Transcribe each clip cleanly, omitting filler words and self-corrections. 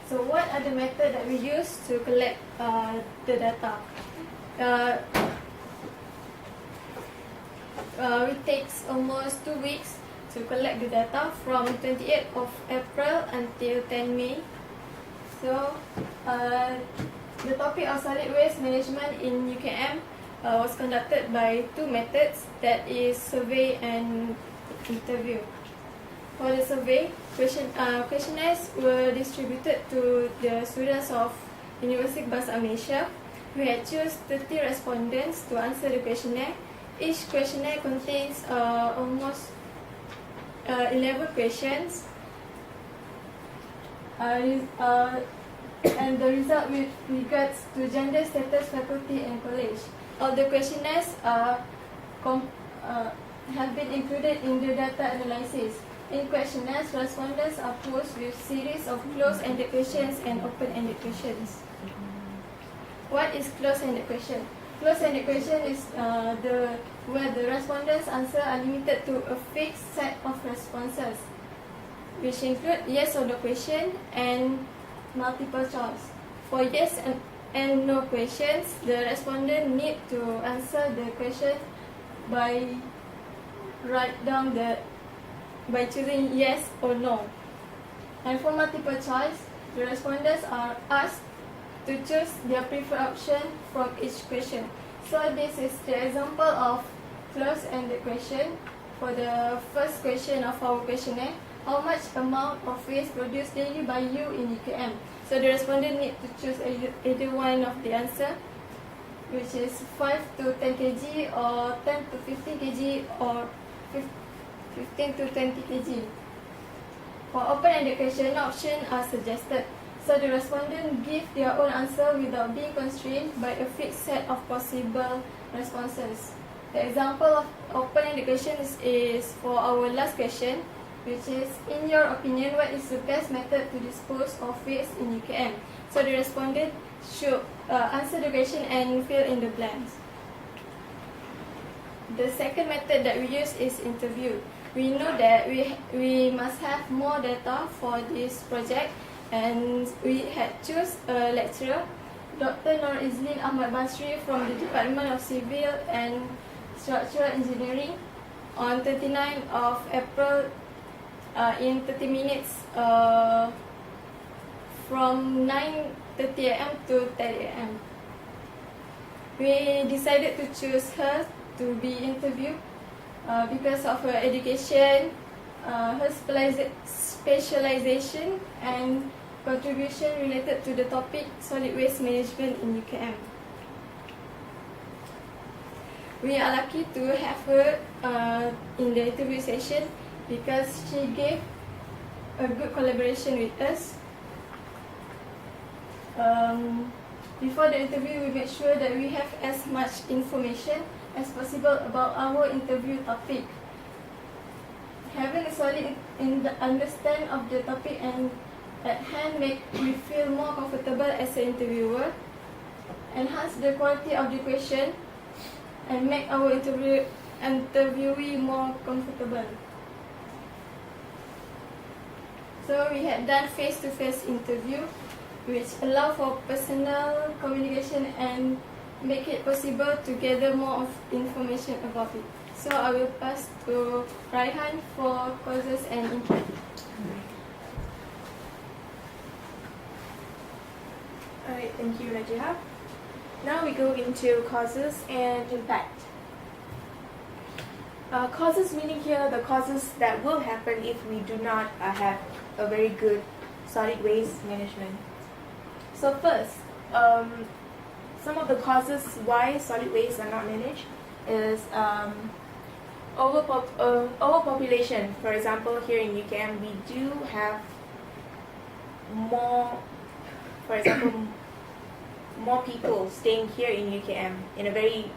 So what are the methods that we use to collect the data? It takes almost 2 weeks to collect the data from 28th of April until 10 May. So the topic of solid waste management in UKM was conducted by 2 methods, that is survey and interview. For the survey, questionnaires were distributed to the students of University Bahasa Malaysia. We had choose 30 respondents to answer the questionnaire. Each questionnaire contains almost 11 questions, and the result with regards to gender, status, faculty and college. All the questionnaires have been included in the data analysis. In questionnaires, respondents are posed with series of closed-ended questions and open-ended questions. What is closed-ended question? Closed-ended question is where the respondents' answer are limited to a fixed set of responses, which include yes or no question and multiple choice. For yes and no questions, the respondent need to answer the question by choosing yes or no. And for multiple choice, the respondents are asked to choose their preferred option from each question. So this is the example of closed-ended question. For the first question of our questionnaire, how much amount of waste produced daily by you in UKM? So the respondent need to choose either one of the answer, which is 5 to 10 kg or 10 to 15 kg or 15 to 20 kg. For open-ended question, options are suggested. So the respondent give their own answer without being constrained by a fixed set of possible responses. The example of open-ended question is for our last question, which is, in your opinion, what is the best method to dispose of waste in UKM? So the respondent should answer the question and fill in the blanks. The second method that we use is interview. We know that we must have more data for this project, and we had choose a lecturer, Dr. Nur Izlin Ahmad Basri from the Department of Civil and Structural Engineering on 29th of April in 30 minutes from 9:30 am to 10 am. We decided to choose her to be interviewed because of her education, her specialization and contribution related to the topic solid waste management in UKM. We are lucky to have her in the interview session because she gave a good collaboration with us. Before the interview, we make sure that we have as much information as possible about our interview topic. Having a solid understanding of the topic and at hand make me feel more comfortable as an interviewer, enhance the quality of the question, and make our interviewee more comfortable. So we had done face-to-face interview, which allow for personal communication and make it possible to gather more of information about it. So I will pass to Raihan for causes and impact. Alright, thank you, Rajiha. Now we go into causes and impact. Causes meaning here the causes that will happen if we do not have a very good solid waste management. So first, some of the causes why solid waste are not managed is overpopulation. For example, here in UKM, we do have more people staying here in UKM in a very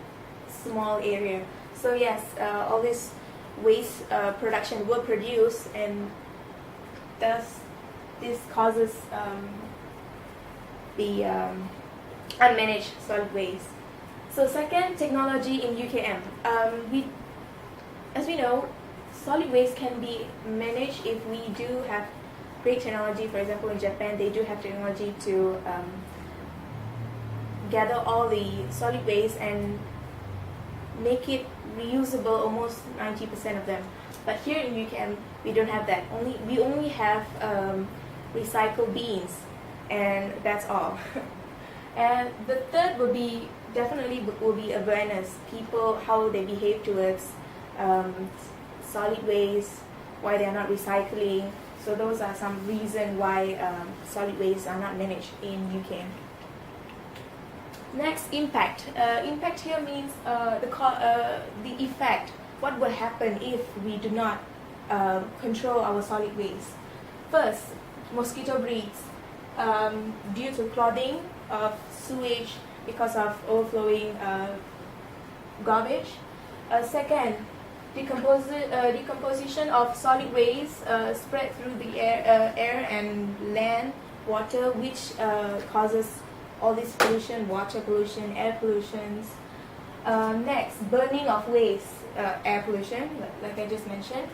small area. So yes, all this waste production will produce, and thus this causes the unmanaged solid waste. So second, technology in UKM. As we know, solid waste can be managed if we do have great technology. For example, in Japan, they do have technology to gather all the solid waste and make it reusable, almost 90% of them. But here in UKM, we don't have that. We only have recycled beans, and that's all. And the third will be awareness. People, how they behave towards solid waste, why they are not recycling. So those are some reasons why solid waste are not managed in UKM. Next, impact. Impact here means the effect. What will happen if we do not control our solid waste? First, mosquito breeds due to clogging of sewage because of overflowing garbage. Second, decomposition of solid waste spread through the air and land, water, which causes all this pollution, water pollution, air pollutions. Next, burning of waste, air pollution, like I just mentioned.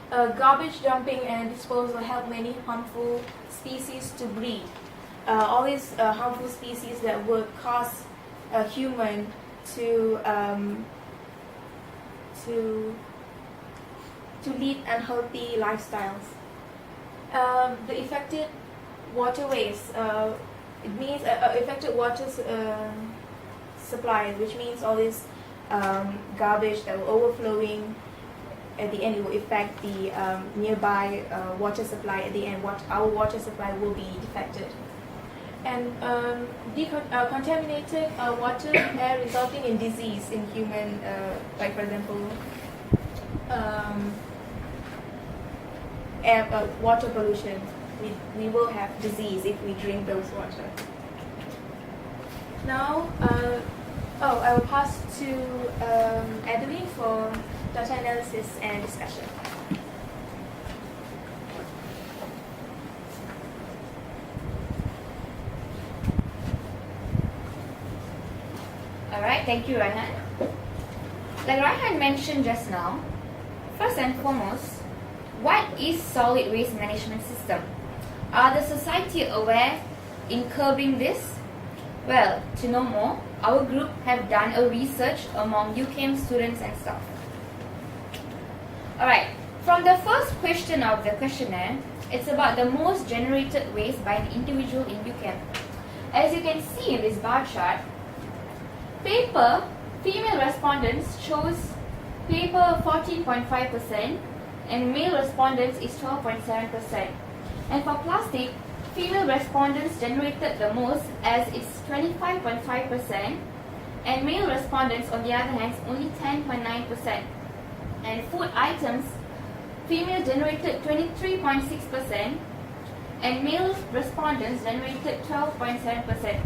Garbage dumping and disposal help many harmful species to breed. All these harmful species that would cause a human to lead unhealthy lifestyles. The affected waterways, it means affected water supply, which means all this garbage that will overflowing. At the end, it will affect the nearby water supply. At the end, our water supply will be affected. And contaminated water and air resulting in disease in human, like for example, water pollution. We will have disease if we drink those water. Now, I will pass to Adeline for data analysis and discussion. Alright, thank you, Raihan. Like Raihan mentioned just now, first and foremost, what is solid waste management system? Are the society aware in curbing this? Well, to know more, our group have done a research among UKM students and staff. Alright, from the first question of the questionnaire, it's about the most generated waste by an individual in UKM. As you can see in this bar chart, paper, female respondents chose paper 14.5% and male respondents is 12.7%. And for plastic, female respondents generated the most as it's 25.5% and male respondents on the other hand only 10.9%. And food items, female generated 23.6% and male respondents generated 12.7%.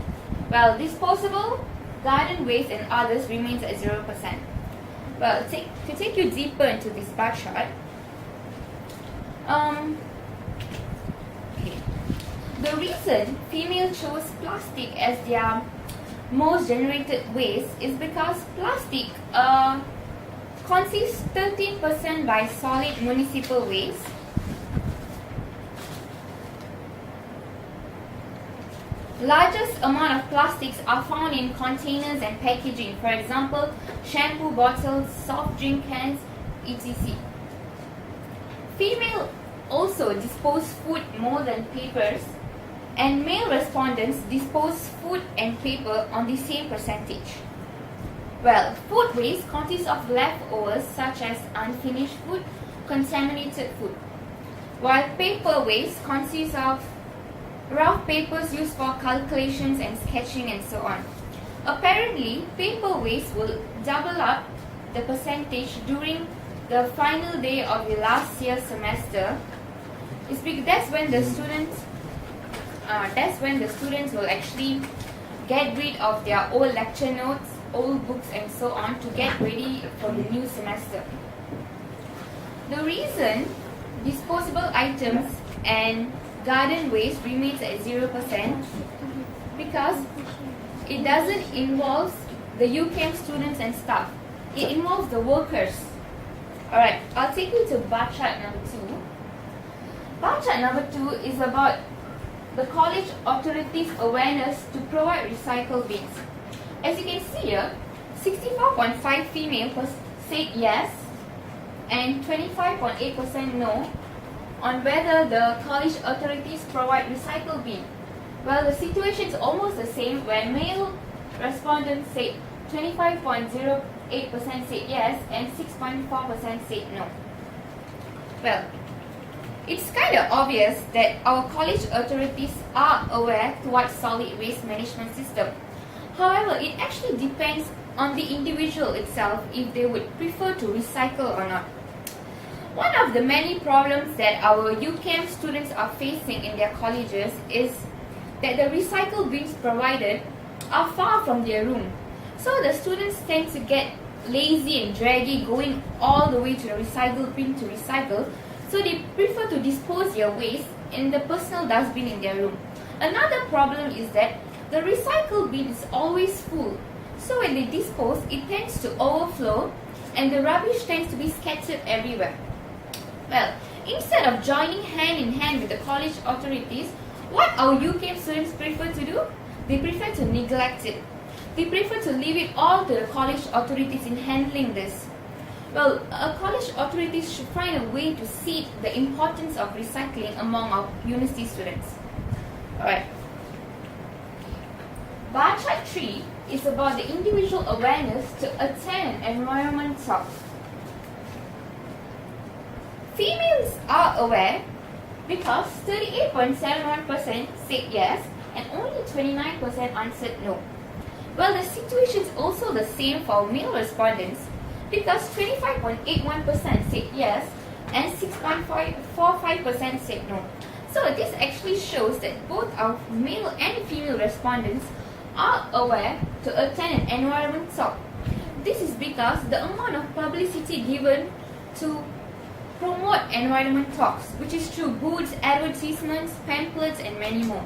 While disposable, garden waste and others remains at 0%. Well, to take you deeper into this bar chart, the reason female chose plastic as their most generated waste is because plastic consists 13% by solid municipal waste, largest amount of plastics are found in containers and packaging, for example, shampoo bottles, soft drink cans, etc. Female also dispose food more than papers, and male respondents dispose food and paper on the same percentage. Well, food waste consists of leftovers such as unfinished food, contaminated food, while paper waste consists of rough papers used for calculations and sketching and so on. Apparently, paper waste will double up the percentage during the final day of the last year's semester. That's when the students will actually get rid of their old lecture notes, old books and so on to get ready for the new semester. The reason disposable items and garden waste remains at 0% because it doesn't involve the UKM students and staff. It involves the workers. Alright, I'll take you to bar chart number 2. Bar chart number 2 is about the college authorities' awareness to provide recycle bins. As you can see here, 64.5 female said yes and 25.8% no on whether the college authorities provide recycle bin. Well, the situation is almost the same when male respondents said 25.08% said yes and 6.4% said no. Well, it's kind of obvious that our college authorities are aware towards solid waste management system. However, it actually depends on the individual itself if they would prefer to recycle or not. One of the many problems that our UKM students are facing in their colleges is that the recycle bins provided are far from their room. So the students tend to get lazy and draggy going all the way to the recycle bin to recycle. So they prefer to dispose their waste in the personal dustbin in their room. Another problem is that the recycle bin is always full. So when they dispose, it tends to overflow and the rubbish tends to be scattered everywhere. Well, instead of joining hand in hand with the college authorities, what our UKM students prefer to do? They prefer to neglect it. They prefer to leave it all to the college authorities in handling this. Well, college authorities should find a way to see the importance of recycling among our university students. Alright. Bar chart 3 is about the individual awareness to attend an environment talk. Females are aware because 38.71% said yes and only 29% answered no. Well, the situation is also the same for male respondents because 25.81% said yes and 6.45% said no. So this actually shows that both our male and female respondents are aware to attend an environment talk. This is because the amount of publicity given to promote environment talks, which is through booths, advertisements, pamphlets and many more.